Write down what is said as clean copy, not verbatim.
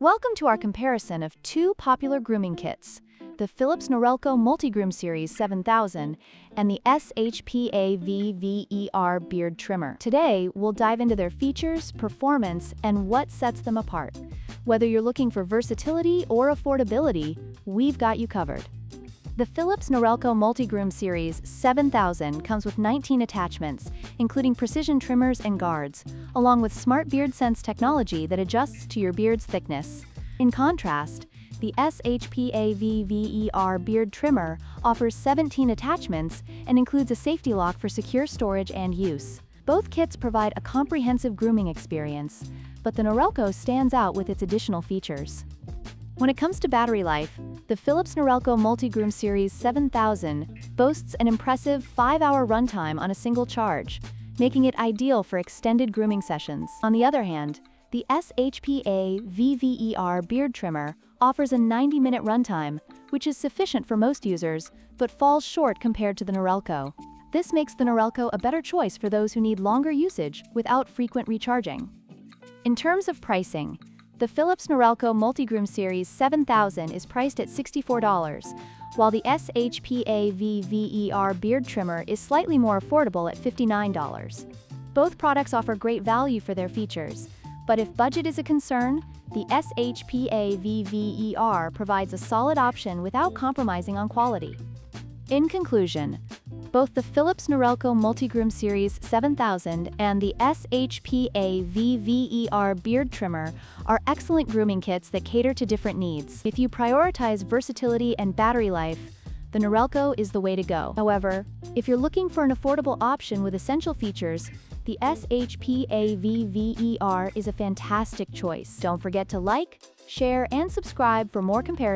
Welcome to our comparison of two popular grooming kits, the Philips Norelco Multigroom Series 7000 and the SHPAVVER Beard Trimmer. Today, we'll dive into their features, performance, and what sets them apart. Whether you're looking for versatility or affordability, we've got you covered. The Philips Norelco Multigroom Series 7000 comes with 19 attachments, including precision trimmers and guards, along with Smart Beard Sense technology that adjusts to your beard's thickness. In contrast, the SHPAVVER Beard Trimmer offers 17 attachments and includes a safety lock for secure storage and use. Both kits provide a comprehensive grooming experience, but the Norelco stands out with its additional features. When it comes to battery life, the Philips Norelco Multigroom Series 7000 boasts an impressive 5-hour runtime on a single charge, making it ideal for extended grooming sessions. On the other hand, the SHPAVVER Beard Trimmer offers a 90-minute runtime, which is sufficient for most users, but falls short compared to the Norelco. This makes the Norelco a better choice for those who need longer usage without frequent recharging. In terms of pricing, the Philips Norelco Multigroom Series 7000 is priced at $64, while the SHPAVVER Beard Trimmer is slightly more affordable at $59. Both products offer great value for their features, but if budget is a concern, the SHPAVVER provides a solid option without compromising on quality. In conclusion, both the Philips Norelco Multigroom Series 7000 and the SHPAVVER Beard Trimmer are excellent grooming kits that cater to different needs. If you prioritize versatility and battery life, the Norelco is the way to go. However, if you're looking for an affordable option with essential features, the SHPAVVER is a fantastic choice. Don't forget to like, share, and subscribe for more comparisons.